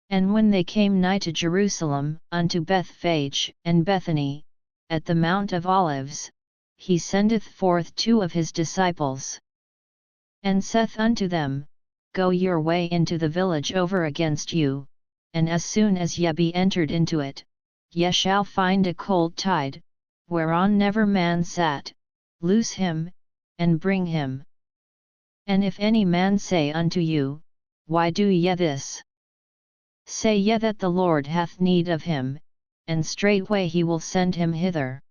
And when they came nigh to Jerusalem, unto Bethphage and Bethany, at the Mount of Olives, he sendeth forth 2 of his disciples. And saith unto them, Go your way into the village over against you, and as soon as ye be entered into it, ye shall find a colt tied, whereon never man sat, loose him, and bring him. And if any man say unto you, Why do ye this? Say ye that the Lord hath need of him, and straightway he will send him hither.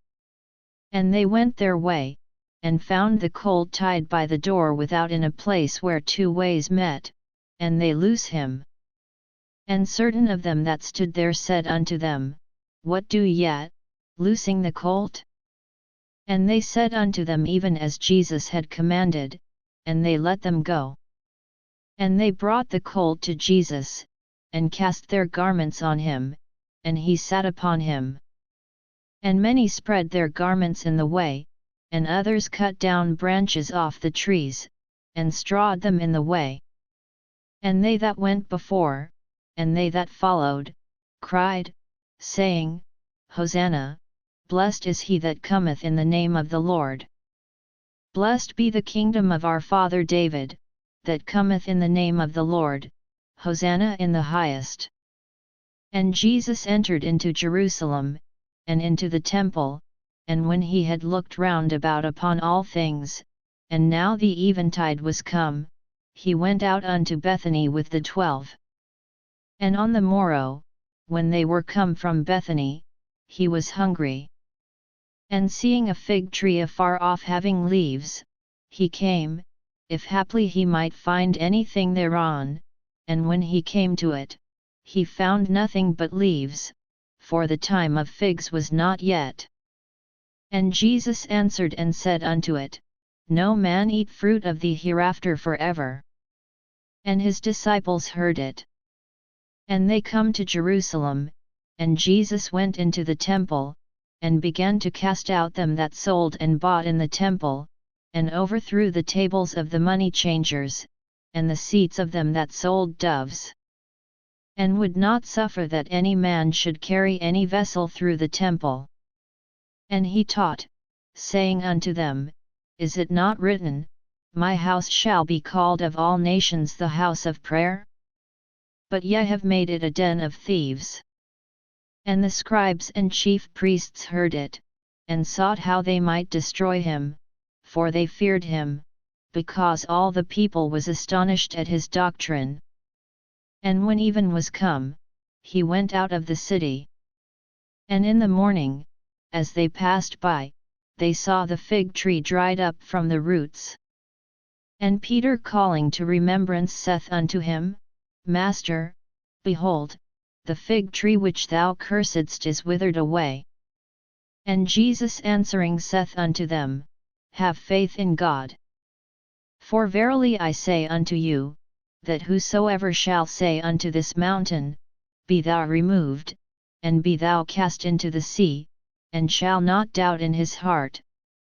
And they went their way, and found the colt tied by the door without in a place where 2 ways met, and they loose him. And certain of them that stood there said unto them, What do ye, loosing the colt? And they said unto them even as Jesus had commanded, and they let them go. And they brought the colt to Jesus, and cast their garments on him, and he sat upon him. And many spread their garments in the way, and others cut down branches off the trees, and strawed them in the way. And they that went before, and they that followed, cried, saying, Hosanna, blessed is he that cometh in the name of the Lord. Blessed be the kingdom of our father David, that cometh in the name of the Lord, Hosanna in the highest. And Jesus entered into Jerusalem, and into the temple, and when he had looked round about upon all things, and now the eventide was come, he went out unto Bethany with the 12. And on the morrow, when they were come from Bethany, he was hungry. And seeing a fig tree afar off having leaves, he came, if haply he might find anything thereon, and when he came to it, he found nothing but leaves, for the time of figs was not yet. And Jesus answered and said unto it, No man eat fruit of thee hereafter forever. And his disciples heard it. And they come to Jerusalem, and Jesus went into the temple, and began to cast out them that sold and bought in the temple, and overthrew the tables of the money changers, and the seats of them that sold doves. And would not suffer that any man should carry any vessel through the temple. And he taught, saying unto them, Is it not written, My house shall be called of all nations the house of prayer? But ye have made it a den of thieves. And the scribes and chief priests heard it, and sought how they might destroy him, for they feared him, because all the people was astonished at his doctrine. And when even was come, he went out of the city. And in the morning, as they passed by, they saw the fig tree dried up from the roots. And Peter calling to remembrance saith unto him, Master, behold, the fig tree which thou cursedst is withered away. And Jesus answering saith unto them, Have faith in God. For verily I say unto you, that whosoever shall say unto this mountain, Be thou removed, and be thou cast into the sea, and shall not doubt in his heart,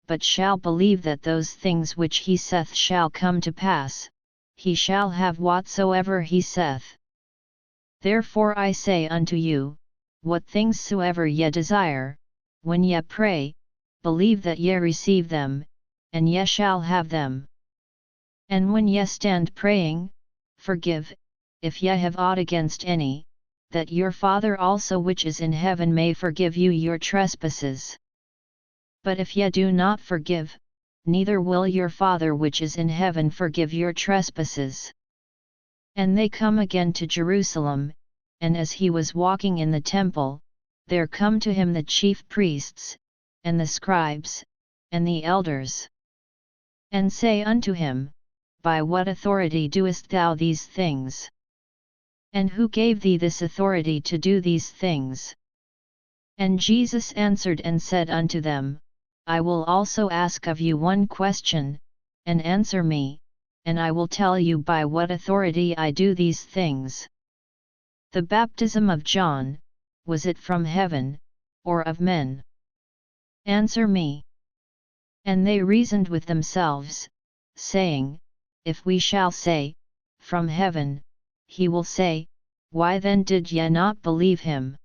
but shall believe that those things which he saith shall come to pass, he shall have whatsoever he saith. Therefore I say unto you, what things soever ye desire, when ye pray, believe that ye receive them, and ye shall have them. And when ye stand praying, forgive, if ye have aught against any, that your Father also which is in heaven may forgive you your trespasses. But if ye do not forgive, neither will your Father which is in heaven forgive your trespasses. And they come again to Jerusalem, and as he was walking in the temple, there come to him the chief priests, and the scribes, and the elders. And say unto him, By what authority doest thou these things? And who gave thee this authority to do these things? And Jesus answered and said unto them, I will also ask of you one question, and answer me, and I will tell you by what authority I do these things. The baptism of John, was it from heaven, or of men? Answer me. And they reasoned with themselves, saying, If we shall say, From heaven, he will say, why then did ye not believe him?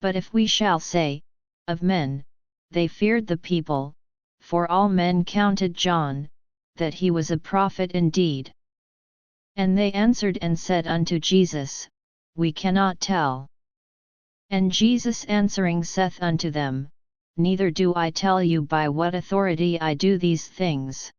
But if we shall say, of men, they feared the people, for all men counted John, that he was a prophet indeed. And they answered and said unto Jesus, We cannot tell. And Jesus answering saith unto them, Neither do I tell you by what authority I do these things.